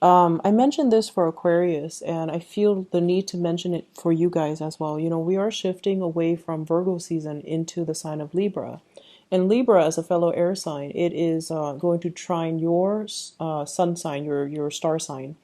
I mentioned this for Aquarius, and I feel the need to mention it for you guys as well. You know, we are shifting away from Virgo season into the sign of Libra. And Libra, as a fellow air sign, it is going to trine your sun sign, your star sign.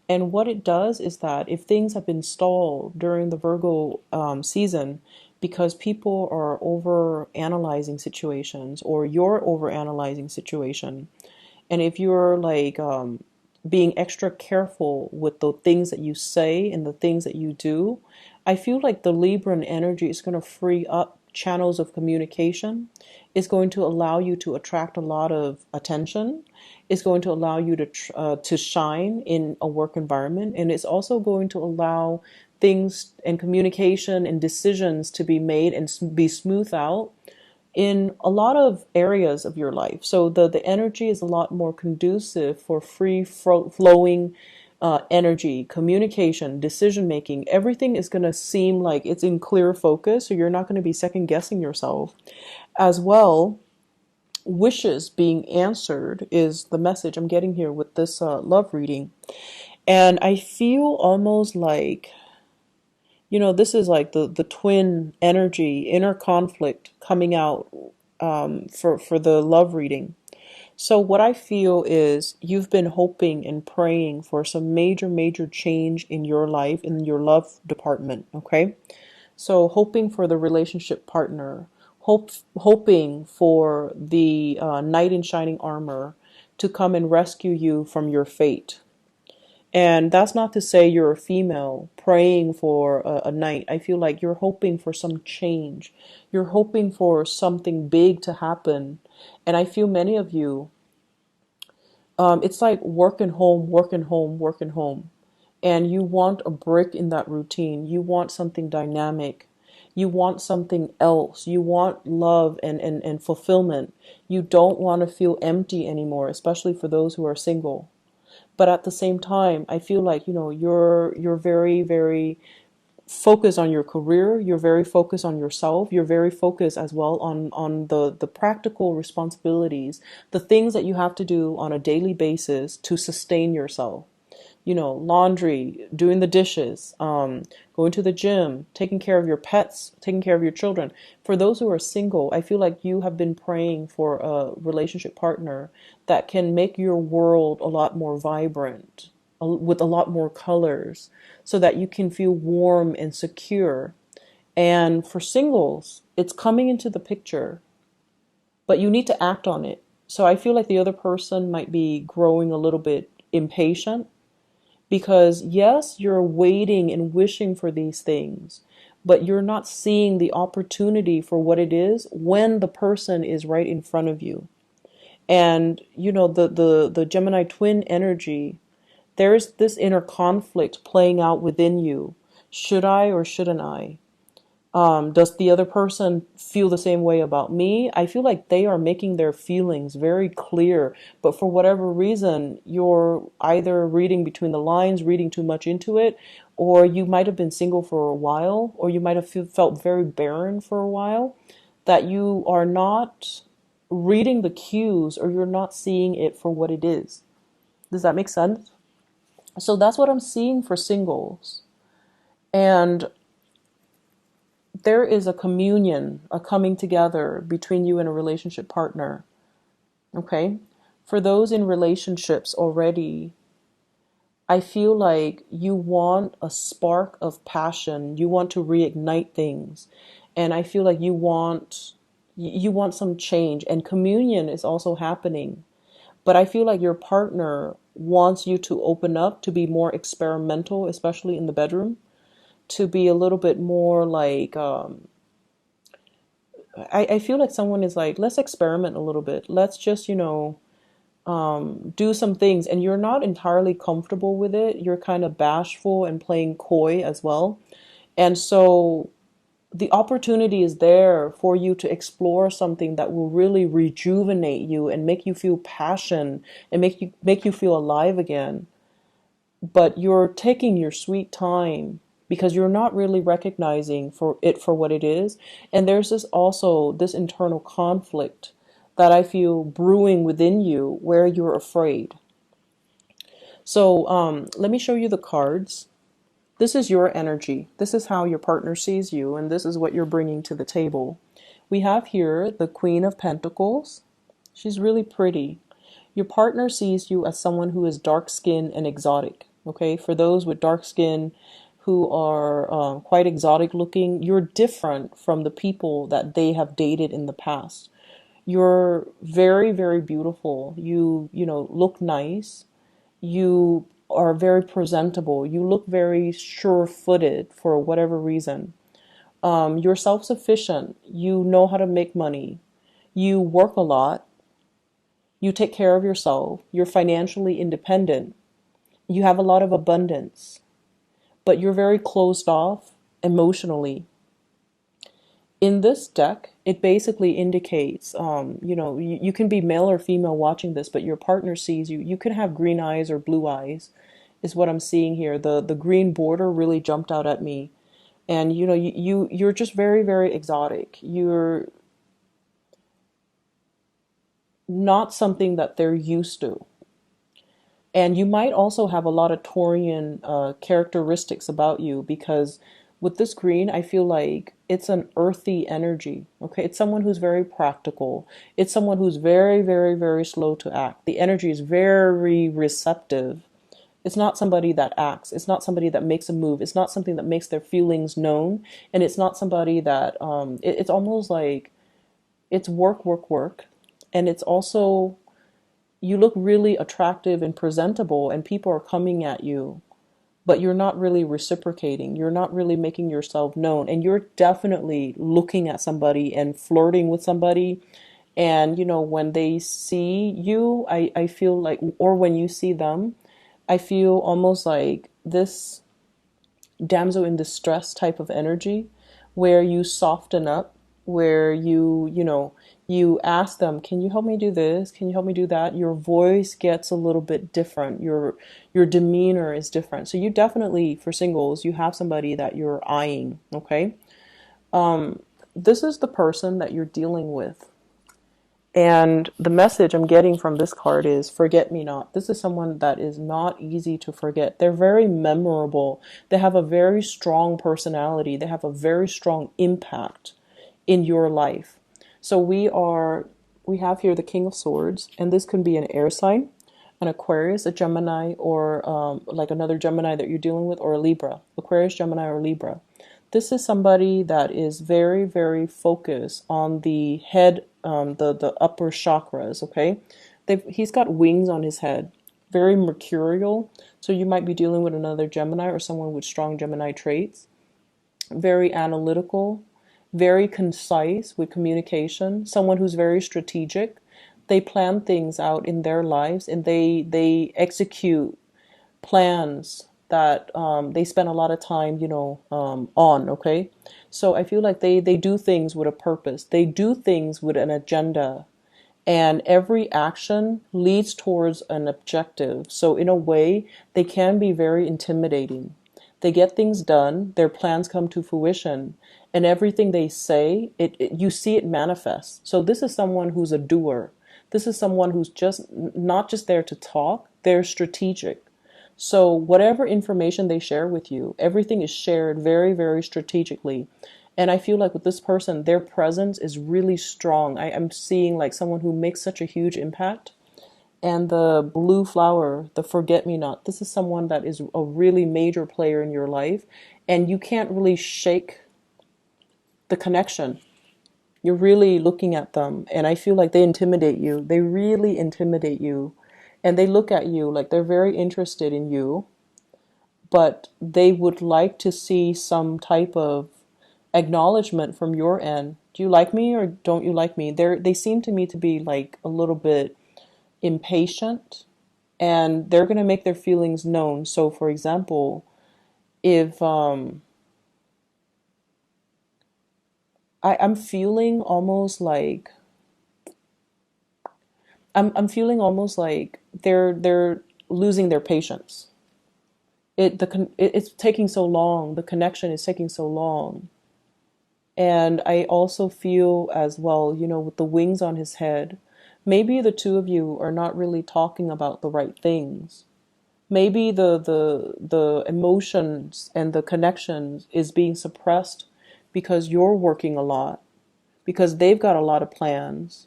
And what it does is that if things have been stalled during the Virgo season because people are over analyzing situations or you're over analyzing situation, and if you're like being extra careful with the things that you say and the things that you do, I feel like the Libran energy is going to free up channels of communication. It's going to allow you to attract a lot of attention. It's going to allow you to shine in a work environment, and it's also going to allow things and communication and decisions to be made and be smoothed out in a lot of areas of your life. So the energy is a lot more conducive for free flowing energy, communication, decision making. Everything is going to seem like it's in clear focus, so you're not going to be second guessing yourself. As well, wishes being answered is the message I'm getting here with this love reading. And I feel almost like, this is like the twin energy, inner conflict coming out for the love reading. So what I feel is you've been hoping and praying for some major, major change in your life, in your love department, okay? So hoping for the relationship partner, hoping for the knight in shining armor to come and rescue you from your fate. And that's not to say you're a female praying for a knight. I feel like you're hoping for some change. You're hoping for something big to happen. And I feel many of you, it's like working home, working home, working home. And you want a break in that routine. You want something dynamic. You want something else. You want love and fulfillment. You don't want to feel empty anymore, especially for those who are single. But at the same time, I feel like, you're very, very focused on your career. You're very focused on yourself. You're very focused as well on the practical responsibilities, the things that you have to do on a daily basis to sustain yourself. Laundry, doing the dishes, going to the gym, taking care of your pets, taking care of your children. For those who are single, I feel like you have been praying for a relationship partner that can make your world a lot more vibrant, with a lot more colors, so that you can feel warm and secure. And for singles, it's coming into the picture, but you need to act on it. So I feel like the other person might be growing a little bit impatient because, yes, you're waiting and wishing for these things, but you're not seeing the opportunity for what it is when the person is right in front of you. And, the Gemini twin energy, there's this inner conflict playing out within you. Should I or shouldn't I? Does the other person feel the same way about me? I feel like they are making their feelings very clear, but for whatever reason, you're either reading between the lines, reading too much into it, or you might have been single for a while, or you might have felt very barren for a while, that you are not reading the cues or you're not seeing it for what it is. Does that make sense? So that's what I'm seeing for singles. And there is a communion, a coming together between you and a relationship partner. Okay? For those in relationships already, I feel like you want a spark of passion. You want to reignite things. And I feel like you want some change, and communion is also happening. But I feel like your partner wants you to open up, to be more experimental, especially in the bedroom, to be a little bit more like, I feel like someone is like, let's experiment a little bit. Let's just, do some things. And you're not entirely comfortable with it. You're kind of bashful and playing coy as well. And so the opportunity is there for you to explore something that will really rejuvenate you and make you feel passion and make you feel alive again. But you're taking your sweet time because you're not really recognizing for it for what it is. And there's this internal conflict that I feel brewing within you where you're afraid. So let me show you the cards. This is your energy. This is how your partner sees you, and this is what you're bringing to the table. We have here the Queen of Pentacles. She's really pretty. Your partner sees you as someone who is dark-skinned and exotic. Okay, for those with dark skin who are quite exotic looking, you're different from the people that they have dated in the past. You're very, very beautiful. You look nice. You are very presentable. You look very sure-footed for whatever reason. You're self-sufficient. You know how to make money. You work a lot. You take care of yourself. You're financially independent. You have a lot of abundance, but you're very closed off emotionally. In this deck, it basically indicates, you can be male or female watching this, but your partner sees you. You can have green eyes or blue eyes, is what I'm seeing here. The green border really jumped out at me. And, you're just very, very exotic. You're not something that they're used to. And you might also have a lot of Taurian characteristics about you, because with this green, I feel like it's an earthy energy. Okay, it's someone who's very practical. It's someone who's very, very, very slow to act. The energy is very receptive. It's not somebody that acts. It's not somebody that makes a move. It's not something that makes their feelings known. And it's not somebody that, it's almost like it's work, work, work. And it's also, you look really attractive and presentable, and people are coming at you, but you're not really reciprocating. You're not really making yourself known. And you're definitely looking at somebody and flirting with somebody. And, when they see you, I feel like, or when you see them, I feel almost like this damsel in distress type of energy, where you soften up, where you ask them, can you help me do this? Can you help me do that? Your voice gets a little bit different. Your demeanor is different. So you definitely, for singles, you have somebody that you're eyeing, okay? This is the person that you're dealing with. And the message I'm getting from this card is forget me not. This is someone that is not easy to forget. They're very memorable. They have a very strong personality. They have a very strong impact in your life. So we have here the King of Swords, and this can be an air sign, an Aquarius, a Gemini, or like another Gemini that you're dealing with, or a Libra. Aquarius, Gemini, or Libra. This is somebody that is very, very focused on the head, the upper chakras, okay? He's got wings on his head, very mercurial. So you might be dealing with another Gemini or someone with strong Gemini traits. Very analytical, very concise with communication, someone who's very strategic. They plan things out in their lives, and they execute plans that they spend a lot of time, on, okay? So I feel like they do things with a purpose. They do things with an agenda, and every action leads towards an objective. So in a way, they can be very intimidating. They get things done, their plans come to fruition, and everything they say, you see it manifest. So this is someone who's a doer. This is someone who's just not just there to talk, they're strategic. So whatever information they share with you, everything is shared very, very strategically. And I feel like with this person, their presence is really strong. I am seeing like someone who makes such a huge impact. And the blue flower, the forget-me-not, this is someone that is a really major player in your life. And you can't really shake the connection. You're really looking at them. And I feel like they intimidate you. They really intimidate you. And they look at you like they're very interested in you, but they would like to see some type of acknowledgement from your end. Do you like me or don't you like me? They seem to me to be like a little bit impatient, and they're going to make their feelings known. So for example, if I'm feeling almost like I'm feeling almost like they're losing their patience. It's taking so long. The connection is taking so long. And I also feel as well, with the wings on his head, maybe the two of you are not really talking about the right things. Maybe the emotions and the connections is being suppressed because you're working a lot, because they've got a lot of plans,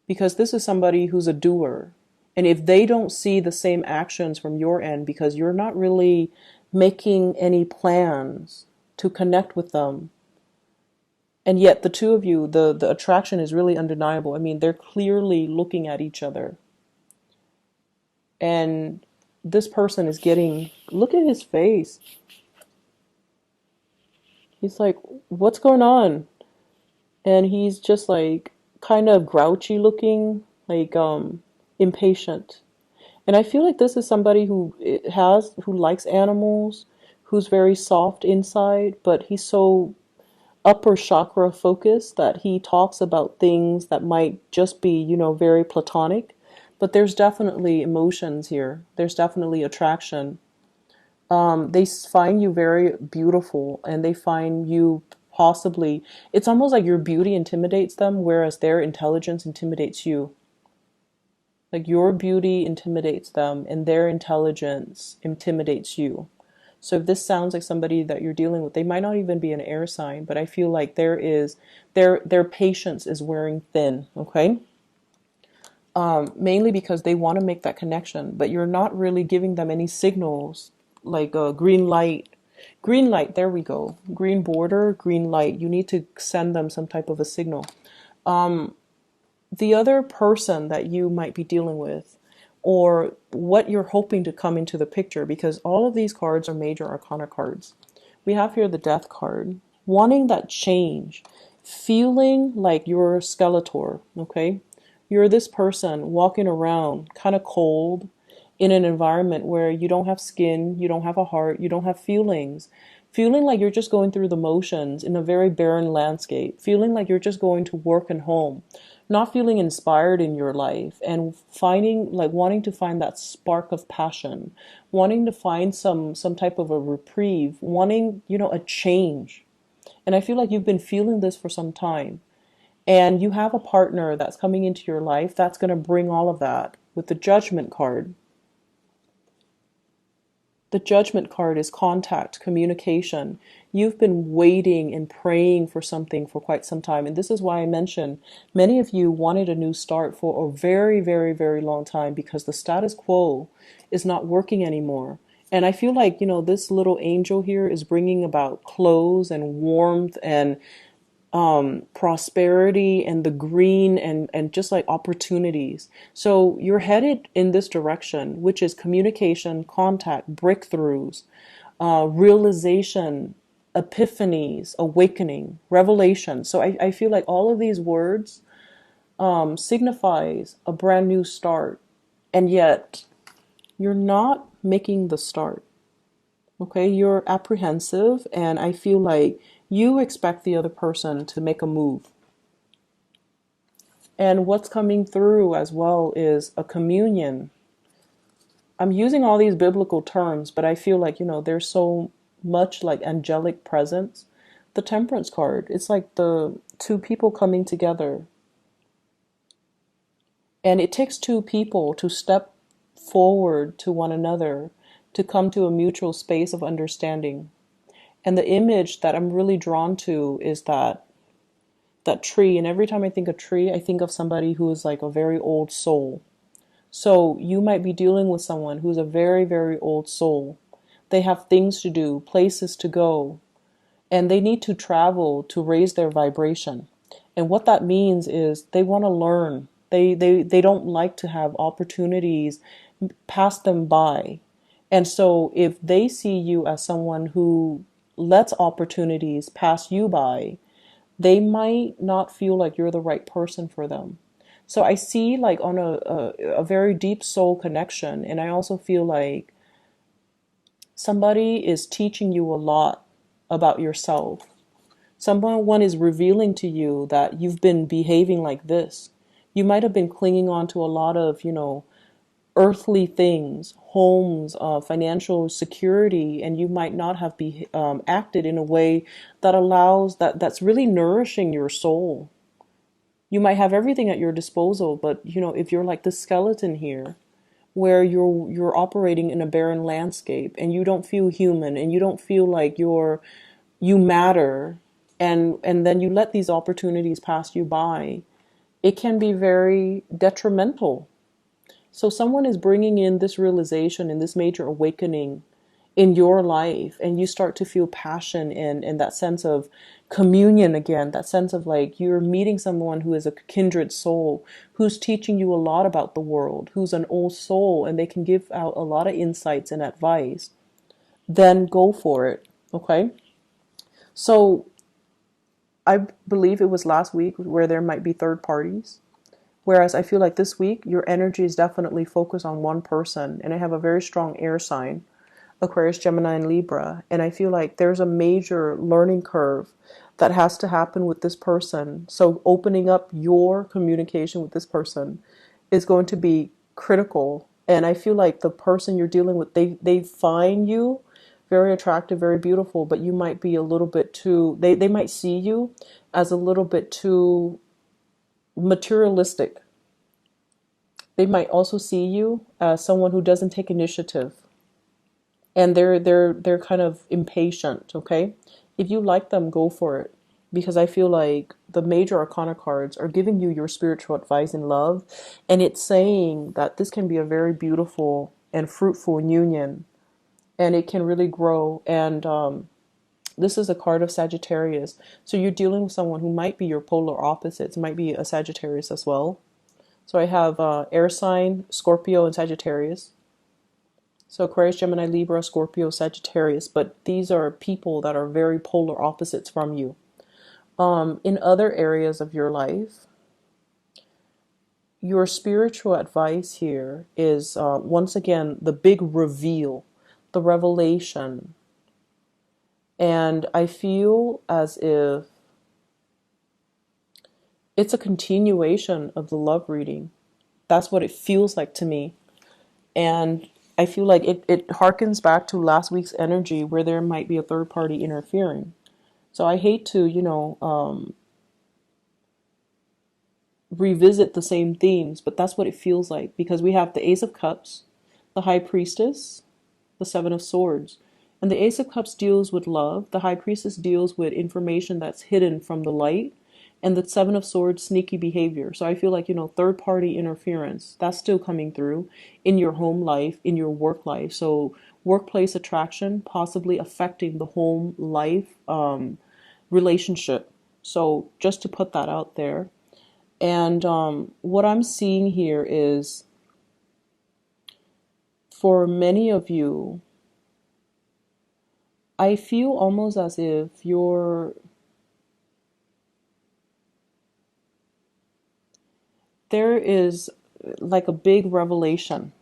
because this is somebody who's a doer. And if they don't see the same actions from your end because you're not really making any plans to connect with them, and yet the two of you, the attraction is really undeniable. I mean, they're clearly looking at each other. And this person is getting, look at his face. He's like, what's going on? And he's just like kind of grouchy looking, like impatient. And I feel like this is somebody who likes animals, who's very soft inside, but he's so upper chakra focused that he talks about things that might just be, very platonic. But there's definitely emotions here. There's definitely attraction. They find you very beautiful, and they find you possibly, it's almost like your beauty intimidates them, whereas their intelligence intimidates you. Like your beauty intimidates them and their intelligence intimidates you. So if this sounds like somebody that you're dealing with, they might not even be an air sign, but I feel like their patience is wearing thin, okay? Mainly because they want to make that connection, but you're not really giving them any signals like a green light. Green light, there we go. Green border, green light. You need to send them some type of a signal. The other person that you might be dealing with, or what you're hoping to come into the picture, because all of these cards are major arcana cards. We have here the Death card, wanting that change, feeling like you're a Skeletor, okay? You're this person walking around kind of cold in an environment where you don't have skin, you don't have a heart, you don't have feelings. Feeling like you're just going through the motions in a very barren landscape. Feeling like you're just going to work and home. Not feeling inspired in your life, and finding, like, wanting to find that spark of passion, wanting to find some type of a reprieve, wanting, a change. And I feel like you've been feeling this for some time. And you have a partner that's coming into your life that's going to bring all of that with the Judgment card. The Judgment card is contact, communication. You've been waiting and praying for something for quite some time. And this is why I mentioned many of you wanted a new start for a very, very, very long time, because the status quo is not working anymore. And I feel like, this little angel here is bringing about clothes and warmth and prosperity and the green and just like opportunities. So you're headed in this direction, which is communication, contact, breakthroughs, realization, epiphanies, awakening, revelation. So I feel like all of these words signifies a brand new start, and yet you're not making the start. Okay, you're apprehensive, and I feel like you expect the other person to make a move. And what's coming through as well is a communion. I'm using all these biblical terms, but I feel like, there's so much like angelic presence. The Temperance card, it's like the two people coming together. And it takes two people to step forward to one another to come to a mutual space of understanding. And the image that I'm really drawn to is that tree. And every time I think of tree, I think of somebody who is like a very old soul. So you might be dealing with someone who's a very, very old soul. They have things to do, places to go, and they need to travel to raise their vibration. And what that means is they want to learn. They don't like to have opportunities pass them by. And so if they see you as someone who lets opportunities pass you by, they might not feel like you're the right person for them. So I see like on a very deep soul connection. And I also feel like somebody is teaching you a lot about yourself. Someone is revealing to you that you've been behaving like this. You might have been clinging on to a lot of, earthly things, homes, financial security, and you might not have acted in a way that allows that's really nourishing your soul. You might have everything at your disposal, but if you're like the skeleton here, where you're operating in a barren landscape and you don't feel human and you don't feel like you matter, and then you let these opportunities pass you by, it can be very detrimental. So someone is bringing in this realization and this major awakening in your life, and you start to feel passion and that sense of communion again, that sense of like you're meeting someone who is a kindred soul, who's teaching you a lot about the world, who's an old soul, and they can give out a lot of insights and advice. Then go for it. Okay. So I believe it was last week where there might be third parties. Whereas I feel like this week, your energy is definitely focused on one person. And I have a very strong air sign, Aquarius, Gemini, and Libra. And I feel like there's a major learning curve that has to happen with this person. So opening up your communication with this person is going to be critical. And I feel like the person you're dealing with, they find you very attractive, very beautiful, but you might be a little bit too, they might see you as a little bit too materialistic. They might also see you as someone who doesn't take initiative, and they're kind of impatient. Okay, if you like them, go for it, because I feel like the major arcana cards are giving you your spiritual advice in love, and it's saying that this can be a very beautiful and fruitful union, and it can really grow. And this is a card of Sagittarius, so you're dealing with someone who might be your polar opposites, might be a Sagittarius as well. So I have air sign, Scorpio, and Sagittarius. So Aquarius, Gemini, Libra, Scorpio, Sagittarius. But these are people that are very polar opposites from you. In other areas of your life, your spiritual advice here is, once again, the big reveal, the revelation. And I feel as if it's a continuation of the love reading. That's what it feels like to me. And I feel like it harkens back to last week's energy where there might be a third party interfering. So I hate to, revisit the same themes, but that's what it feels like, because we have the Ace of Cups, the High Priestess, the Seven of Swords. And the Ace of Cups deals with love. The High Priestess deals with information that's hidden from the light. And the Seven of Swords, sneaky behavior. So I feel like, third party interference, that's still coming through in your home life, in your work life. So workplace attraction possibly affecting the home life relationship. So just to put that out there. And what I'm seeing here is, for many of you, I feel almost as if there is like a big revelation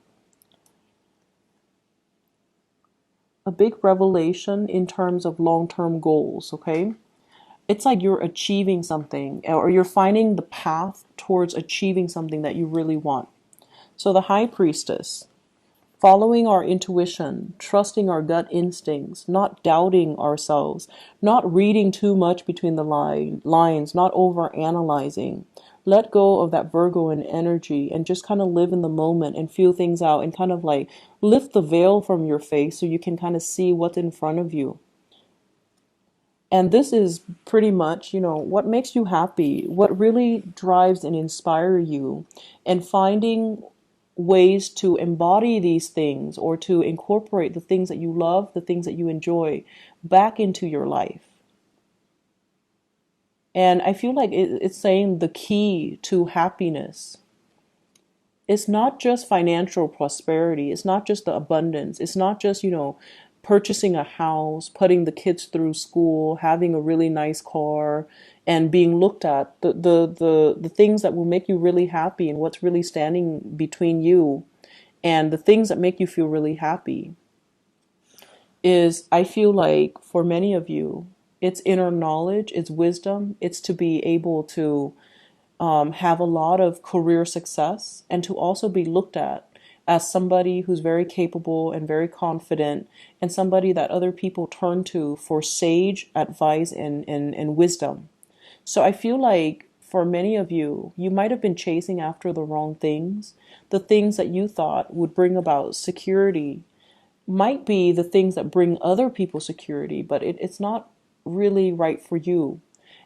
in terms of long-term goals. Okay, it's like you're achieving something, or you're finding the path towards achieving something that you really want. So the High Priestess, following our intuition, trusting our gut instincts, not doubting ourselves, not reading too much between the lines, not over analyzing. Let go of that Virgoan energy and just kind of live in the moment and feel things out, and kind of like lift the veil from your face so you can kind of see what's in front of you. And this is pretty much, what makes you happy, what really drives and inspires you, and finding ways to embody these things, or to incorporate the things that you love, the things that you enjoy, back into your life. And I feel like it's saying the key to happiness, it's not just financial prosperity. It's not just the abundance. It's not just, purchasing a house, putting the kids through school, having a really nice car, and being looked at. The things that will make you really happy, and what's really standing between you and the things that make you feel really happy is, I feel like for many of you, it's inner knowledge, it's wisdom, it's to be able to have a lot of career success, and to also be looked at as somebody who's very capable and very confident, and somebody that other people turn to for sage advice and wisdom. So I feel like for many of you, you might have been chasing after the wrong things. The things that you thought would bring about security might be the things that bring other people security, but it's not really right for you.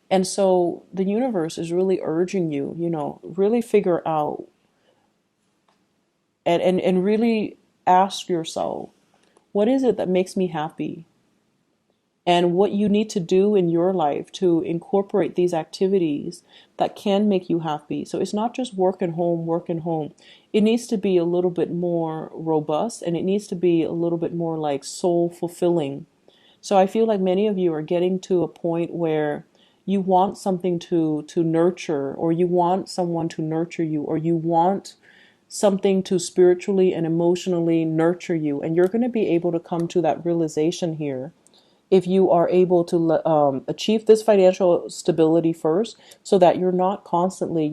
And so the universe is really urging you, really figure out and really ask yourself, what is it that makes me happy? And what you need to do in your life to incorporate these activities that can make you happy. So it's not just work and home, work and home. It needs to be a little bit more robust, and it needs to be a little bit more like soul fulfilling. So I feel like many of you are getting to a point where you want something to nurture, or you want someone to nurture you, or you want something to spiritually and emotionally nurture you. And you're going to be able to come to that realization here if you are able to achieve this financial stability first, so that you're not constantly,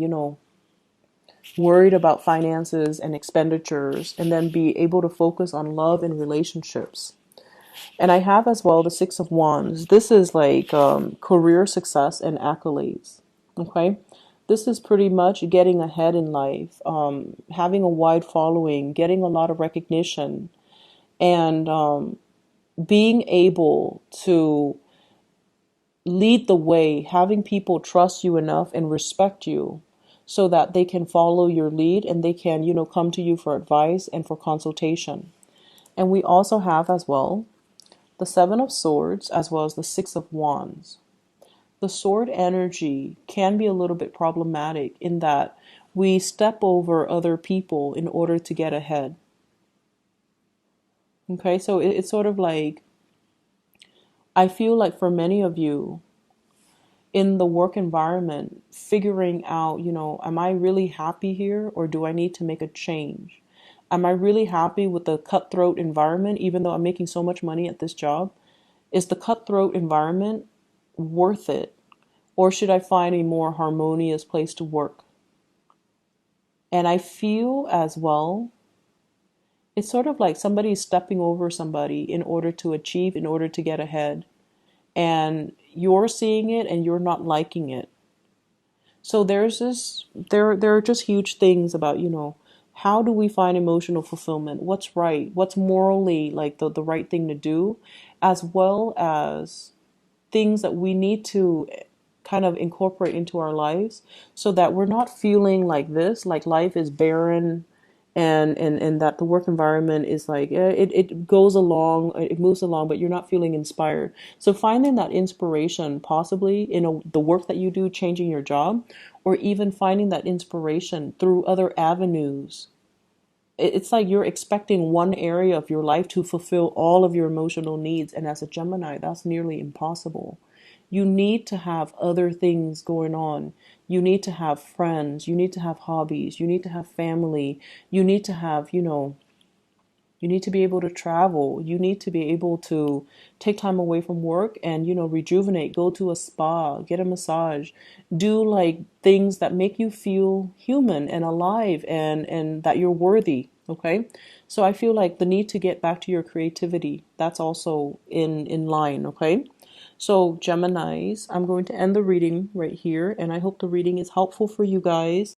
worried about finances and expenditures, and then be able to focus on love and relationships. And I have as well the Six of Wands. This is like career success and accolades. Okay. This is pretty much getting ahead in life, having a wide following, getting a lot of recognition, and being able to lead the way, having people trust you enough and respect you so that they can follow your lead, and they can, come to you for advice and for consultation. And we also have as well the Seven of Swords as well as the Six of Wands. The sword energy can be a little bit problematic in that we step over other people in order to get ahead. Okay, so it's sort of like, I feel like for many of you in the work environment, figuring out, am I really happy here, or do I need to make a change? Am I really happy with the cutthroat environment, even though I'm making so much money at this job? Is the cutthroat environment worth it? Or should I find a more harmonious place to work? And I feel as well, it's sort of like somebody stepping over somebody in order to achieve, in order to get ahead. And you're seeing it and you're not liking it. So there are just huge things about, how do we find emotional fulfillment? What's right? What's morally like the right thing to do, as well as things that we need to kind of incorporate into our lives so that we're not feeling like this, like life is barren, and that the work environment is like, it goes along, it moves along, but you're not feeling inspired. So finding that inspiration possibly in the work that you do, changing your job, or even finding that inspiration through other avenues. It's like you're expecting one area of your life to fulfill all of your emotional needs. And as a Gemini, that's nearly impossible. You need to have other things going on. You need to have friends. You need to have hobbies. You need to have family. You need to have, you need to be able to travel. You need to be able to take time away from work and, rejuvenate, go to a spa, get a massage, do like things that make you feel human and alive, and that you're worthy. Okay. So I feel like the need to get back to your creativity, that's also in line. Okay. So Geminis, I'm going to end the reading right here, and I hope the reading is helpful for you guys.